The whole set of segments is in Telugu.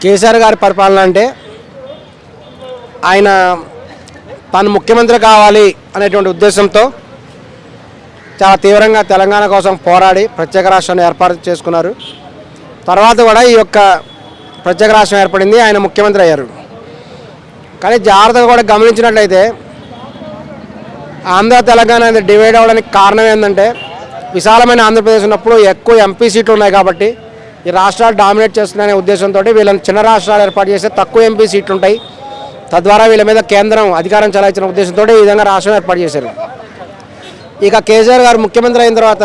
కేసీఆర్ గారి పరిపాలన అంటే ఆయన తాను ముఖ్యమంత్రి కావాలి అనేటువంటి ఉద్దేశంతో చాలా తీవ్రంగా తెలంగాణ కోసం పోరాడి ప్రత్యేక రాష్ట్రాన్ని ఏర్పాటు చేసుకున్నారు. తర్వాత కూడా ఈ యొక్క ప్రత్యేక రాష్ట్రం ఏర్పడింది, ఆయన ముఖ్యమంత్రి అయ్యారు. కానీ జాగ్రత్తగా కూడా గమనించినట్లయితే ఆంధ్ర తెలంగాణ అనేది డివైడ్ అవ్వడానికి కారణం ఏంటంటే విశాలమైన ఆంధ్రప్రదేశ్ ఉన్నప్పుడు ఎక్కువ ఎంపీ సీట్లు ఉన్నాయి కాబట్టి ఈ రాష్ట్రాలు డామినేట్ చేస్తున్నాయనే ఉద్దేశంతో వీళ్ళని చిన్న రాష్ట్రాలు ఏర్పాటు చేస్తే తక్కువ ఎంపీ సీట్లు ఉంటాయి, తద్వారా వీళ్ళ మీద కేంద్రం అధికారం చెలాయించిన ఉద్దేశంతో ఈ విధంగా రాష్ట్రం ఏర్పాటు చేశారు. ఇక కేసీఆర్ గారు ముఖ్యమంత్రి అయిన తర్వాత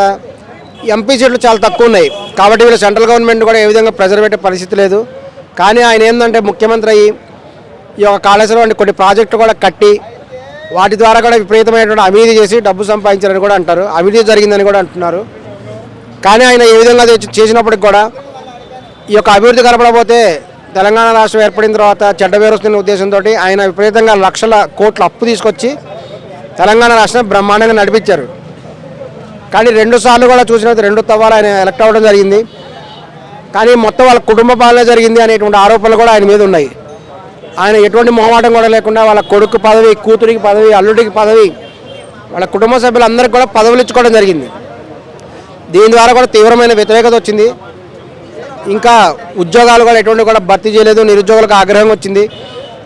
ఎంపీ సీట్లు చాలా తక్కువ ఉన్నాయి కాబట్టి వీళ్ళు సెంట్రల్ గవర్నమెంట్ కూడా ఏ విధంగా ప్రెజర్ పెట్టే పరిస్థితి లేదు. కానీ ఆయన ఏంటంటే ముఖ్యమంత్రి అయ్యి ఈ యొక్క కాళేశ్వరం వంటి కొన్ని ప్రాజెక్టులు కూడా కట్టి వాటి ద్వారా కూడా విపరీతమైనటువంటి అవినీతి చేసి డబ్బు సంపాదించారని కూడా అంటారు, అవినీతి జరిగిందని కూడా అంటున్నారు. కానీ ఆయన ఏ విధంగా చేసినప్పటికి కూడా ఈ యొక్క అభివృద్ధి కనపడకపోతే తెలంగాణ రాష్ట్రం ఏర్పడిన తర్వాత చెడ్డ పేరు వస్తున్న ఉద్దేశంతో ఆయన విపరీతంగా లక్షల కోట్ల అప్పు తీసుకొచ్చి తెలంగాణ రాష్ట్రం బ్రహ్మాండంగా నడిపించారు. కానీ 2 సార్లు కూడా చూసినట్టు 2 తవ్వాలు ఆయన ఎలక్ట్ అవ్వడం జరిగింది. కానీ మొత్తం వాళ్ళ కుటుంబ పాలన జరిగింది అనేటువంటి ఆరోపణలు కూడా ఆయన మీద ఉన్నాయి. ఆయన ఎటువంటి మొహమాటం కూడా లేకుండా వాళ్ళ కొడుకు పదవి, కూతురికి పదవి, అల్లుడికి పదవి, వాళ్ళ కుటుంబ సభ్యులందరికీ కూడా పదవులు ఇచ్చుకోవడం జరిగింది. దీని ద్వారా కూడా తీవ్రమైన వ్యతిరేకత వచ్చింది. ఇంకా ఉద్యోగాలు కూడా ఎటువంటి కూడా భర్తీ చేయలేదు, నిరుద్యోగులకు ఆగ్రహం వచ్చింది,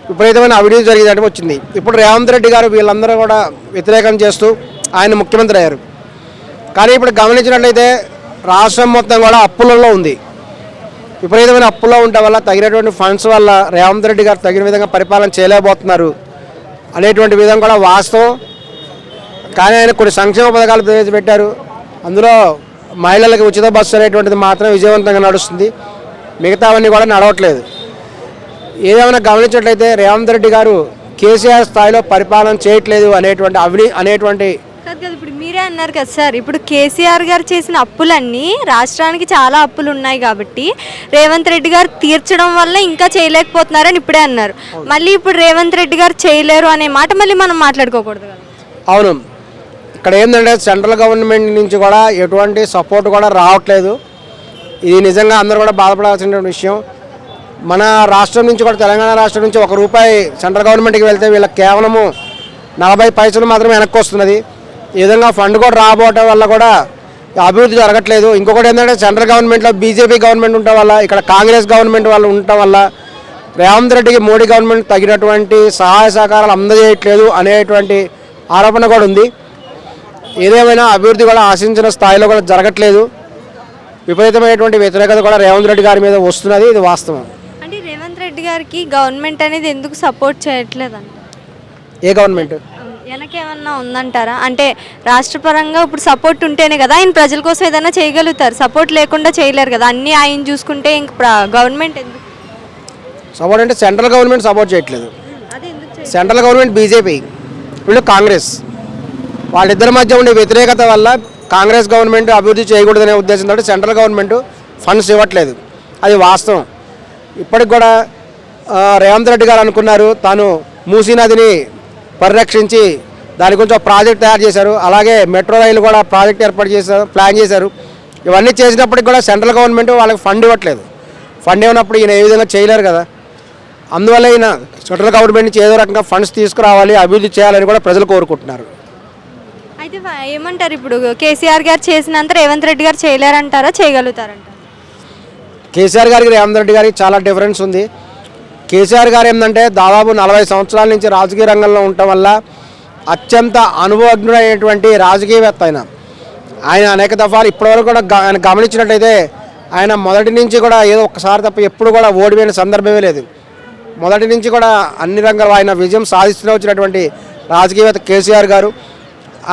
విపరీతమైన అవినీతి జరిగిందంటే వచ్చింది. ఇప్పుడు రేవంత్ రెడ్డి గారు వీళ్ళందరూ కూడా వ్యతిరేకం చేస్తూ ఆయన ముఖ్యమంత్రి అయ్యారు. కానీ ఇప్పుడు గమనించినట్లయితే రాష్ట్రం మొత్తం కూడా అప్పులలో ఉంది. విపరీతమైన అప్పుల్లో ఉండటం వల్ల తగినటువంటి ఫండ్స్ వల్ల రేవంత్ రెడ్డి గారు తగిన విధంగా పరిపాలన చేయలేకపోతున్నారు అనేటువంటి విధంగా కూడా వాస్తవం. కానీ ఆయన కొన్ని సంక్షేమ పథకాలు ప్రవేశపెట్టారు, అందులో మహిళలకు ఉచిత బస్సు అనేటువంటిది మాత్రం విజయవంతంగా నడుస్తుంది, మిగతావన్నీ కూడా నడవట్లేదు. ఏదేమైనా గమనించినట్లయితే రేవంత్ రెడ్డి గారు కేసీఆర్ స్థాయిలో పరిపాలన చేయట్లేదు అనేటువంటి ఇప్పుడు మీరే అన్నారు కదా సార్, ఇప్పుడు కేసీఆర్ గారు చేసిన అప్పులన్నీ రాష్ట్రానికి చాలా అప్పులు ఉన్నాయి కాబట్టి రేవంత్ రెడ్డి గారు తీర్చడం వల్ల ఇంకా చేయలేకపోతున్నారని ఇప్పుడే అన్నారు. మళ్ళీ ఇప్పుడు రేవంత్ రెడ్డి గారు చేయలేరు అనే మాట మళ్ళీ మనం మాట్లాడుకోకూడదు కదా. అవును, ఇక్కడ ఏంటంటే సెంట్రల్ గవర్నమెంట్ నుంచి కూడా ఎటువంటి సపోర్ట్ కూడా రావట్లేదు. ఇది నిజంగా అందరూ కూడా బాధపడాల్సిన విషయం. మన రాష్ట్రం నుంచి కూడా తెలంగాణ రాష్ట్రం నుంచి ₹1 సెంట్రల్ గవర్నమెంట్కి వెళ్తే వీళ్ళకి కేవలము 40 పైసలు మాత్రమే వెనక్కి వస్తున్నది. ఈ విధంగా ఫండ్ కూడా రాబోవటం వల్ల కూడా అభివృద్ధి జరగట్లేదు. ఇంకొకటి ఏంటంటే సెంట్రల్ గవర్నమెంట్లో బీజేపీ గవర్నమెంట్ ఉండటం వల్ల, ఇక్కడ కాంగ్రెస్ గవర్నమెంట్ వాళ్ళు ఉండటం వల్ల రేవంత్ రెడ్డికి మోడీ గవర్నమెంట్ తగినటువంటి సహాయ సహకారాలు అందజేయట్లేదు అనేటువంటి ఆరోపణ కూడా ఉంది. ఏదేమైనా అభివృద్ధి కూడా ఆశించిన స్థాయిలో కూడా జరగట్లేదు. విపరీతమైనటువంటి వ్యతిరేకత కూడా రేవంత్ రెడ్డి గారి మీద వస్తున్నది, ఇది వాస్తవం. అంటే రేవంత్ రెడ్డి గారికి గవర్నమెంట్ అనేది ఎందుకు సపోర్ట్ చేయట్లేదంట? ఏ గవర్నమెంట్ వెనకేమన్నా ఉందంటారా? అంటే రాష్ట్రపరంగా ఇప్పుడు సపోర్ట్ ఉంటేనే కదా ఆయన ప్రజల కోసం ఏదైనా చేయగలుగుతారు, సపోర్ట్ లేకుండా చేయలేరు కదా. అన్నీ ఆయన చూసుకుంటే ఇంక గవర్నమెంట్ ఎందుకు సపోర్ట్ అంటే సెంట్రల్ గవర్నమెంట్ సపోర్ట్ చేయట్లేదు. సెంట్రల్ గవర్నమెంట్ బీజేపీ, వీళ్ళు కాంగ్రెస్, వాళ్ళిద్దరి మధ్య ఉండే వ్యతిరేకత వల్ల కాంగ్రెస్ గవర్నమెంట్ అభివృద్ధి చేయకూడదనే ఉద్దేశంతో సెంట్రల్ గవర్నమెంట్ ఫండ్స్ ఇవ్వట్లేదు, అది వాస్తవం. ఇప్పటికి కూడా రేవంత్ రెడ్డి గారు అనుకున్నారు తాను మూసీ నదిని పరిరక్షించి దాని గురించి ఒక ప్రాజెక్ట్ తయారు చేశారు, అలాగే మెట్రో రైలు కూడా ప్రాజెక్ట్ ఏర్పాటు చేశారు, ప్లాన్ చేశారు. ఇవన్నీ చేసినప్పటికి కూడా సెంట్రల్ గవర్నమెంట్ వాళ్ళకి ఫండ్ ఇవ్వట్లేదు. ఫండ్ ఇవ్వనప్పుడు ఈయన ఏ విధంగా చేయలేరు కదా. అందువల్ల ఈయన సెంట్రల్ గవర్నమెంట్ నుంచి ఏదో రకంగా ఫండ్స్ తీసుకురావాలి, అభివృద్ధి చేయాలని కూడా ప్రజలు కోరుకుంటున్నారు. అయితే ఏమంటారు, ఇప్పుడు కేసీఆర్ గారు చేసినంత రేవంత్ రెడ్డి గారు చేయలేరంటారా, చేయగలుగుతారంటారా? కేసీఆర్ గారికి రేవంత్ రెడ్డి గారికి చాలా డిఫరెన్స్ ఉంది. కేసీఆర్ గారు ఏంటంటే దాదాపు 40 సంవత్సరాల నుంచి రాజకీయ రంగంలో ఉండటం వల్ల అత్యంత అనుభవజ్ఞుడైనటువంటి రాజకీయవేత్త ఆయన అనేక దఫాలు ఇప్పటివరకు కూడా ఆయన గమనించినట్టయితే ఆయన మొదటి నుంచి కూడా ఏదో ఒక్కసారి తప్ప ఎప్పుడు కూడా ఓడిపోయిన సందర్భమే లేదు. మొదటి నుంచి కూడా అన్ని రంగాలు ఆయన విజయం సాధిస్తూ వచ్చినటువంటి రాజకీయవేత్త కేసీఆర్ గారు.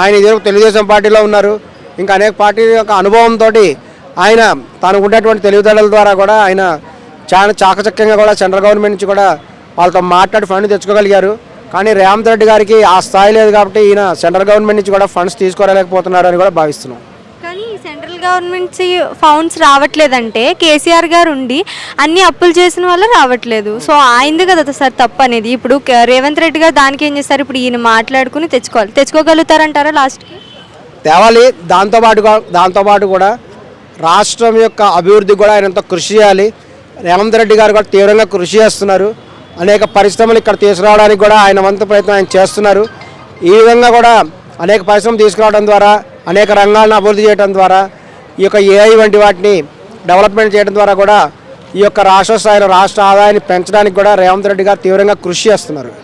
ఆయన ఇదే తెలుగుదేశం పార్టీలో ఉన్నారు, ఇంకా అనేక పార్టీల యొక్క అనుభవంతో ఆయన తాను ఉన్నటువంటి తెలివితేటల ద్వారా కూడా ఆయన చాలా చాకచక్యంగా కూడా సెంట్రల్ గవర్నమెంట్ నుంచి కూడా వాళ్ళతో మాట్లాడి ఫండ్ తెచ్చుకోగలిగారు. కానీ రేవంత్ రెడ్డి గారికి ఆ స్థాయి లేదు కాబట్టి ఈయన సెంట్రల్ గవర్నమెంట్ నుంచి కూడా ఫండ్స్ తీసుకోలేకపోతున్నారు అని కూడా భావిస్తున్నాం. కానీ సెంట్రల్ గవర్నమెంట్ ఫండ్స్ రావట్లేదంటే కేసీఆర్ గారు ఉండి అన్ని అప్పులు చేసిన వల్ల రావట్లేదు. సో ఆయనది కదా సార్ తప్పు అనేది. ఇప్పుడు రేవంత్ రెడ్డి గారు దానికి ఏం చేస్తారు, ఇప్పుడు ఈయన మాట్లాడుకుని తెచ్చుకోగలుగుతారంటారా? లాస్ట్కి తేవాలి. దాంతోపాటు కూడా రాష్ట్రం యొక్క అభివృద్ధి కూడా ఆయన ఎంతో కృషి చేయాలి. రేవంత్ రెడ్డి గారు కూడా తీవ్రంగా కృషి చేస్తున్నారు. అనేక పరిశ్రమలు ఇక్కడ తీసుకురావడానికి కూడా ఆయన వంతు ప్రయత్నం ఆయన చేస్తున్నారు. ఈ విధంగా కూడా అనేక పరిశ్రమలు తీసుకురావడం ద్వారా, అనేక రంగాలను అభివృద్ధి చేయడం ద్వారా, ఈ యొక్క ఏఐ వంటి వాటిని డెవలప్మెంట్ చేయడం ద్వారా కూడా ఈ యొక్క రాష్ట్ర స్థాయిలో రాష్ట్ర ఆదాయాన్ని పెంచడానికి కూడా రేవంత్ రెడ్డి గారు తీవ్రంగా కృషి చేస్తున్నారు.